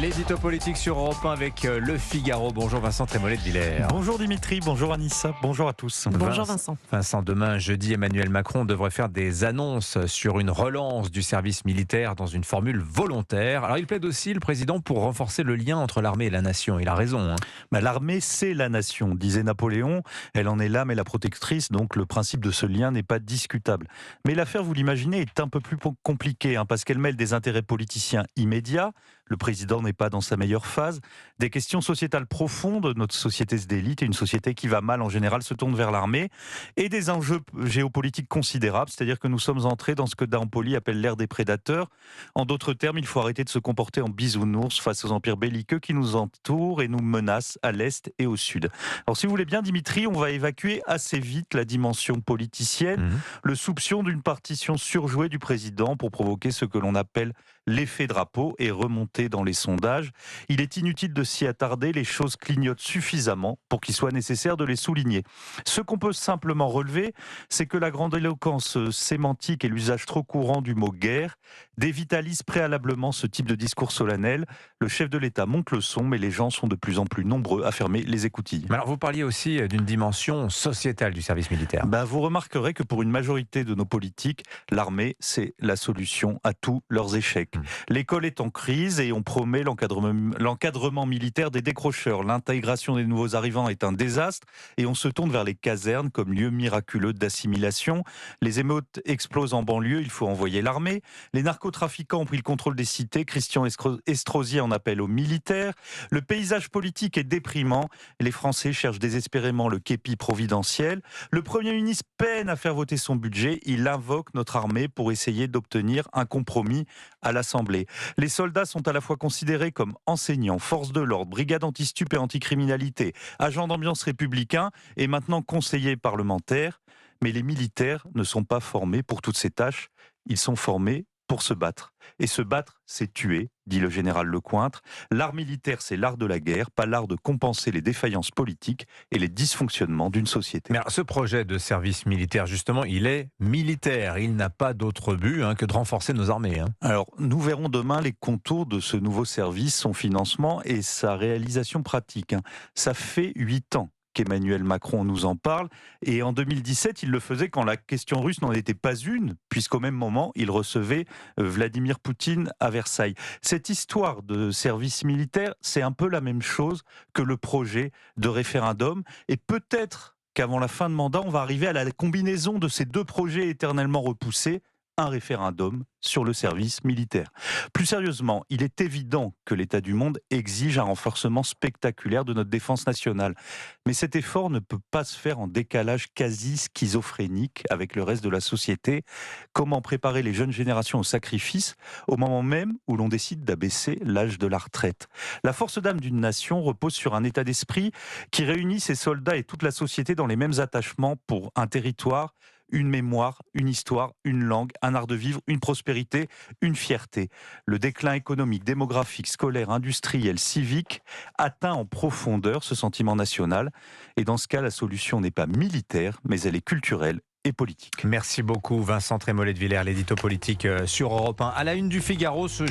L'édito politique sur Europe 1 avec Le Figaro. Bonjour Vincent Trémollet de Villers. Bonjour Dimitri, bonjour Anissa, bonjour à tous. Bonjour Vincent. Vincent, demain jeudi, Emmanuel Macron devrait faire des annonces sur une relance du service militaire dans une formule volontaire. Alors il plaide aussi, le président, pour renforcer le lien entre l'armée et la nation. Il a raison. L'armée, c'est la nation, disait Napoléon. Elle en est l'âme et la protectrice, donc le principe de ce lien n'est pas discutable. Mais l'affaire, vous l'imaginez, est un peu plus compliquée, parce qu'elle mêle des intérêts politiciens immédiats. Le président n'est pas dans sa meilleure phase. Des questions sociétales profondes, notre société se délite et une société qui va mal en général se tourne vers l'armée. Et des enjeux géopolitiques considérables, c'est-à-dire que nous sommes entrés dans ce que Dampoli appelle l'ère des prédateurs. En d'autres termes, il faut arrêter de se comporter en bisounours face aux empires belliqueux qui nous entourent et nous menacent à l'est et au sud. Alors si vous voulez bien Dimitri, on va évacuer assez vite la dimension politicienne, le soupçon d'une partition surjouée du président pour provoquer ce que l'on appelle l'effet drapeau et remonter dans les sondages. Il est inutile de s'y attarder, les choses clignotent suffisamment pour qu'il soit nécessaire de les souligner. Ce qu'on peut simplement relever, c'est que la grandiloquence sémantique et l'usage trop courant du mot guerre dévitalisent préalablement ce type de discours solennel. Le chef de l'État monte le son, mais les gens sont de plus en plus nombreux à fermer les écoutilles. Alors vous parliez aussi d'une dimension sociétale du service militaire. Vous remarquerez que pour une majorité de nos politiques, l'armée, c'est la solution à tous leurs échecs. L'école est en crise et on promet l'encadrement militaire des décrocheurs. L'intégration des nouveaux arrivants est un désastre et on se tourne vers les casernes comme lieu miraculeux d'assimilation. Les émeutes explosent en banlieue, il faut envoyer l'armée. Les narcotrafiquants ont pris le contrôle des cités. Christian Estrosi en appelle aux militaires. Le paysage politique est déprimant. Les Français cherchent désespérément le képi providentiel. Le Premier ministre peine à faire voter son budget. Il invoque notre armée pour essayer d'obtenir un compromis à l'Assemblée. Les soldats sont à la fois considérés comme enseignants, forces de l'ordre, brigades anti-stup et anti-criminalité, agents d'ambiance républicains et maintenant conseillers parlementaires. Mais les militaires ne sont pas formés pour toutes ces tâches. Ils sont formés pour se battre. Et se battre, c'est tuer, dit le général Lecointre. L'art militaire, c'est l'art de la guerre, pas l'art de compenser les défaillances politiques et les dysfonctionnements d'une société. Mais alors, ce projet de service militaire, justement, il est militaire. Il n'a pas d'autre but que de renforcer nos armées. Alors, nous verrons demain les contours de ce nouveau service, son financement et sa réalisation pratique. Ça fait 8 ans qu'Emmanuel Macron nous en parle. Et en 2017, il le faisait quand la question russe n'en était pas une, puisqu'au même moment, il recevait Vladimir Poutine à Versailles. Cette histoire de service militaire, c'est un peu la même chose que le projet de référendum. Et peut-être qu'avant la fin de mandat, on va arriver à la combinaison de ces deux projets éternellement repoussés, un référendum sur le service militaire. Plus sérieusement, il est évident que l'état du monde exige un renforcement spectaculaire de notre défense nationale. Mais cet effort ne peut pas se faire en décalage quasi schizophrénique avec le reste de la société. Comment préparer les jeunes générations au sacrifice au moment même où l'on décide d'abaisser l'âge de la retraite? La force d'âme d'une nation repose sur un état d'esprit qui réunit ses soldats et toute la société dans les mêmes attachements pour un territoire, une mémoire, une histoire, une langue, un art de vivre, une prospérité, une fierté. Le déclin économique, démographique, scolaire, industriel, civique atteint en profondeur ce sentiment national. Et dans ce cas, la solution n'est pas militaire, mais elle est culturelle et politique. Merci beaucoup Vincent Trémollet de Villers, l'édito politique sur Europe 1. À la une du Figaro,